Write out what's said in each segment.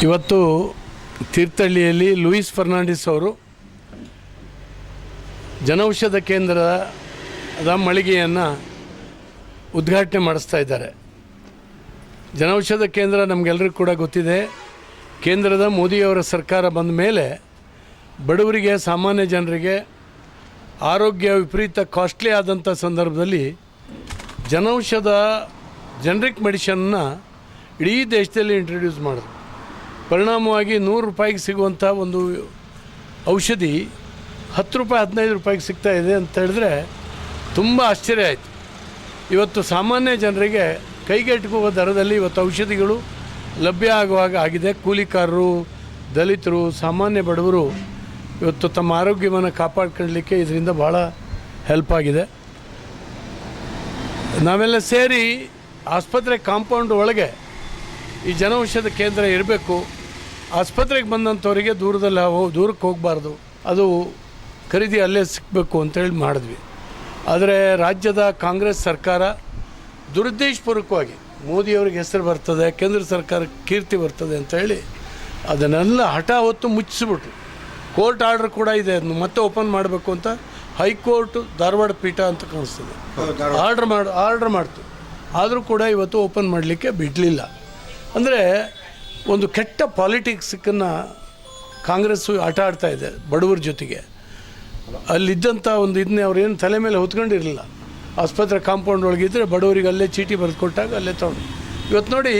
ಇವತ್ತು ತೀರ್ಥಹಳ್ಳಿಯಲ್ಲಿ ಲೂಯಿಸ್ ಫರ್ನಾಂಡಿಸ್ ಅವರು ಜನೌಷಧ ಕೇಂದ್ರದ ಮಳಿಗೆಯನ್ನು ಉದ್ಘಾಟನೆ ಮಾಡಿಸ್ತಾ ಇದ್ದಾರೆ. ಜನೌಷಧ ಕೇಂದ್ರ ನಮಗೆಲ್ಲರಿಗೂ ಕೂಡ ಗೊತ್ತಿದೆ. ಕೇಂದ್ರದ ಮೋದಿಯವರ ಸರ್ಕಾರ ಬಂದ ಮೇಲೆ ಬಡವರಿಗೆ, ಸಾಮಾನ್ಯ ಜನರಿಗೆ ಆರೋಗ್ಯ ವಿಪರೀತ ಕಾಸ್ಟ್ಲಿ ಆದಂಥ ಸಂದರ್ಭದಲ್ಲಿ ಜನೌಷಧ ಜನರಿಕ್ ಮೆಡಿಷನ್ನ ಇಡೀ ದೇಶದಲ್ಲಿ ಇಂಟ್ರೊಡ್ಯೂಸ್ ಮಾಡಿದ್ರು. ಪರಿಣಾಮವಾಗಿ 100 ರೂಪಾಯಿಗೆ ಸಿಗುವಂಥ ಒಂದು ಔಷಧಿ 10 ರೂಪಾಯಿ 15 ರೂಪಾಯಿಗೆ ಸಿಗ್ತಾ ಇದೆ ಅಂತ ಹೇಳಿದ್ರೆ ತುಂಬ ಆಶ್ಚರ್ಯ ಆಯಿತು. ಇವತ್ತು ಸಾಮಾನ್ಯ ಜನರಿಗೆ ಕೈಗೆಟುಕುವ ದರದಲ್ಲಿ ಇವತ್ತು ಔಷಧಿಗಳು ಲಭ್ಯ ಆಗುವಾಗ ಆಗಿದೆ. ಕೂಲಿಕಾರರು, ದಲಿತರು, ಸಾಮಾನ್ಯ ಬಡವರು ಇವತ್ತು ತಮ್ಮ ಆರೋಗ್ಯವನ್ನು ಕಾಪಾಡ್ಕೊಳ್ಳಲಿಕ್ಕೆ ಇದರಿಂದ ಭಾಳ ಹೆಲ್ಪ್ ಆಗಿದೆ. ನಾವೆಲ್ಲ ಸೇರಿ ಆಸ್ಪತ್ರೆ ಕಾಂಪೌಂಡ್ ಒಳಗೆ ಈ ಜನೌಷಧ ಕೇಂದ್ರ ಇರಬೇಕು. ಆಸ್ಪತ್ರೆಗೆ ಬಂದಂಥವರಿಗೆ ದೂರಕ್ಕೆ ಹೋಗಬಾರ್ದು, ಅದು ಖರೀದಿ ಅಲ್ಲೇ ಸಿಗಬೇಕು ಅಂತೇಳಿ ಮಾಡಿದ್ವಿ. ಆದರೆ ರಾಜ್ಯದ ಕಾಂಗ್ರೆಸ್ ಸರ್ಕಾರ ದುರುದ್ದೇಶಪೂರ್ವಕವಾಗಿ ಮೋದಿಯವ್ರಿಗೆ ಹೆಸರು ಬರ್ತದೆ, ಕೇಂದ್ರ ಸರ್ಕಾರಕ್ಕೆ ಕೀರ್ತಿ ಬರ್ತದೆ ಅಂತೇಳಿ ಅದನ್ನೆಲ್ಲ ಹಠ ಹೊತ್ತು ಮುಚ್ಚಿಸ್ಬಿಟ್ರು. ಕೋರ್ಟ್ ಆರ್ಡರ್ ಕೂಡ ಇದೆ, ಅದನ್ನು ಮತ್ತೆ ಓಪನ್ ಮಾಡಬೇಕು ಅಂತ ಹೈಕೋರ್ಟ್ ಧಾರವಾಡ ಪೀಠ ಅಂತ ಕಾಣಿಸ್ತದೆ ಆರ್ಡ್ರ್ ಮಾಡ್ತು. ಆದರೂ ಕೂಡ ಇವತ್ತು ಓಪನ್ ಮಾಡಲಿಕ್ಕೆ ಬಿಡಲಿಲ್ಲ. ಅಂದರೆ ಒಂದು ಕೆಟ್ಟ ಪಾಲಿಟಿಕ್ಸನ್ನು ಕಾಂಗ್ರೆಸ್ಸು ಆಟ ಆಡ್ತಾ ಇದೆ ಬಡವರ ಜೊತೆಗೆ. ಅಲ್ಲಿದ್ದಂಥ ಒಂದು ಇದನ್ನೇ ಅವ್ರೇನು ತಲೆ ಮೇಲೆ ಹೊತ್ಕೊಂಡಿರಲಿಲ್ಲ. ಆಸ್ಪತ್ರೆ ಕಾಂಪೌಂಡ್ ಒಳಗಿದ್ದರೆ ಬಡವರಿಗೆ ಅಲ್ಲೇ ಚೀಟಿ ಬರೆದು ಕೊಟ್ಟಾಗ ಅಲ್ಲೇ ತೊಗೊಂಡು ಇವತ್ತು ನೋಡಿ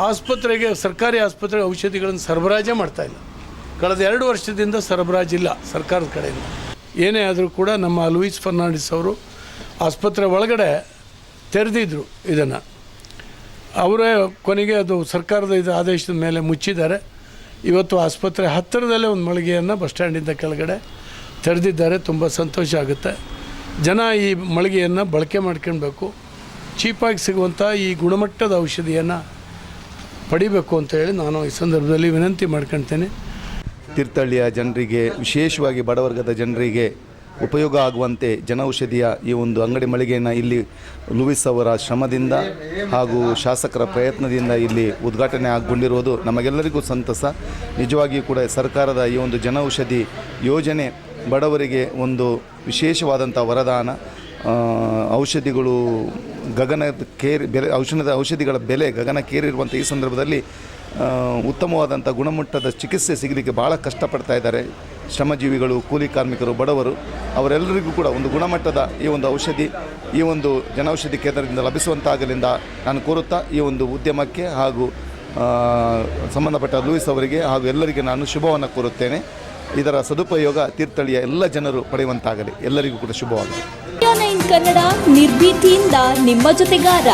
ಆಸ್ಪತ್ರೆಗೆ, ಸರ್ಕಾರಿ ಆಸ್ಪತ್ರೆಗೆ ಔಷಧಿಗಳನ್ನು ಸರಬರಾಜೇ ಮಾಡ್ತಾಯಿಲ್ಲ. ಕಳೆದ 2 ವರ್ಷದಿಂದ ಸರಬರಾಜಿಲ್ಲ ಸರ್ಕಾರದ ಕಡೆಯಿಂದ. ಏನೇ ಆದರೂ ಕೂಡ ನಮ್ಮ ಲೂಯಿಸ್ ಫರ್ನಾಂಡಿಸ್ ಅವರು ಆಸ್ಪತ್ರೆ ಒಳಗಡೆ ತೆರೆದಿದ್ರು ಇದನ್ನು. ಅವರೇ ಕೊನೆಗೆ ಅದು ಸರ್ಕಾರದ ಇದು ಆದೇಶದ ಮೇಲೆ ಮುಚ್ಚಿದ್ದಾರೆ. ಇವತ್ತು ಆಸ್ಪತ್ರೆ ಹತ್ತಿರದಲ್ಲೇ ಒಂದು ಮಳಿಗೆಯನ್ನು ಬಸ್ ಸ್ಟ್ಯಾಂಡಿಂದ ಕೆಳಗಡೆ ತೆರೆದಿದ್ದಾರೆ. ತುಂಬ ಸಂತೋಷ ಆಗುತ್ತೆ. ಜನ ಈ ಮಳಿಗೆಯನ್ನು ಬಳಕೆ ಮಾಡ್ಕೊಳ್ಬೇಕು. ಚೀಪಾಗಿ ಸಿಗುವಂಥ ಈ ಗುಣಮಟ್ಟದ ಔಷಧಿಯನ್ನು ಪಡಿಬೇಕು ಅಂತೇಳಿ ನಾನು ಈ ಸಂದರ್ಭದಲ್ಲಿ ವಿನಂತಿ ಮಾಡ್ಕೊಳ್ತೇನೆ. ತೀರ್ಥಹಳ್ಳಿಯ ಜನರಿಗೆ, ವಿಶೇಷವಾಗಿ ಬಡವರ್ಗದ ಜನರಿಗೆ ಉಪಯೋಗ ಆಗುವಂತೆ ಜನೌಷಧಿಯ ಈ ಒಂದು ಅಂಗಡಿ ಮಳಿಗೆಯನ್ನು ಇಲ್ಲಿ ಲೂಯಿಸ್ ಅವರ ಶ್ರಮದಿಂದ ಹಾಗೂ ಶಾಸಕರ ಪ್ರಯತ್ನದಿಂದ ಇಲ್ಲಿ ಉದ್ಘಾಟನೆ ಆಗಿಕೊಂಡಿರುವುದು ನಮಗೆಲ್ಲರಿಗೂ ಸಂತಸ. ನಿಜವಾಗಿಯೂ ಕೂಡ ಸರ್ಕಾರದ ಈ ಒಂದು ಜನೌಷಧಿ ಯೋಜನೆ ಬಡವರಿಗೆ ಒಂದು ವಿಶೇಷವಾದಂಥ ವರದಾನ. ಔಷಧಿಗಳು ಔಷಧಿಗಳ ಬೆಲೆ ಗಗನಕ್ಕೇರಿರುವಂಥ ಈ ಸಂದರ್ಭದಲ್ಲಿ ಉತ್ತಮವಾದಂಥ ಗುಣಮಟ್ಟದ ಚಿಕಿತ್ಸೆ ಸಿಗಲಿಕ್ಕೆ ಭಾಳ ಕಷ್ಟಪಡ್ತಾ ಇದ್ದಾರೆ ಶ್ರಮಜೀವಿಗಳು, ಕೂಲಿ ಕಾರ್ಮಿಕರು, ಬಡವರು. ಅವರೆಲ್ಲರಿಗೂ ಕೂಡ ಒಂದು ಗುಣಮಟ್ಟದ ಈ ಒಂದು ಔಷಧಿ ಈ ಒಂದು ಜನೌಷಧಿ ಕೇಂದ್ರದಿಂದ ಲಭಿಸುವಂತಾಗಲಿಂದ ನಾನು ಕೋರುತ್ತಾ ಈ ಒಂದು ಉದ್ಯಮಕ್ಕೆ ಹಾಗೂ ಸಂಬಂಧಪಟ್ಟ ಲೂಯಿಸ್ ಅವರಿಗೆ ಹಾಗೂ ಎಲ್ಲರಿಗೆ ನಾನು ಶುಭವನ್ನು ಕೋರುತ್ತೇನೆ. ಇದರ ಸದುಪಯೋಗ ತೀರ್ಥಹಳ್ಳಿಯ ಎಲ್ಲ ಜನರು ಪಡೆಯುವಂತಾಗಲಿ. ಎಲ್ಲರಿಗೂ ಕೂಡ ಶುಭವಾಗಲಿ. ಕನ್ನಡ ನಿರ್ಭೀತಿಯಿಂದ ನಿಮ್ಮ ಜೊತೆಗಾರ.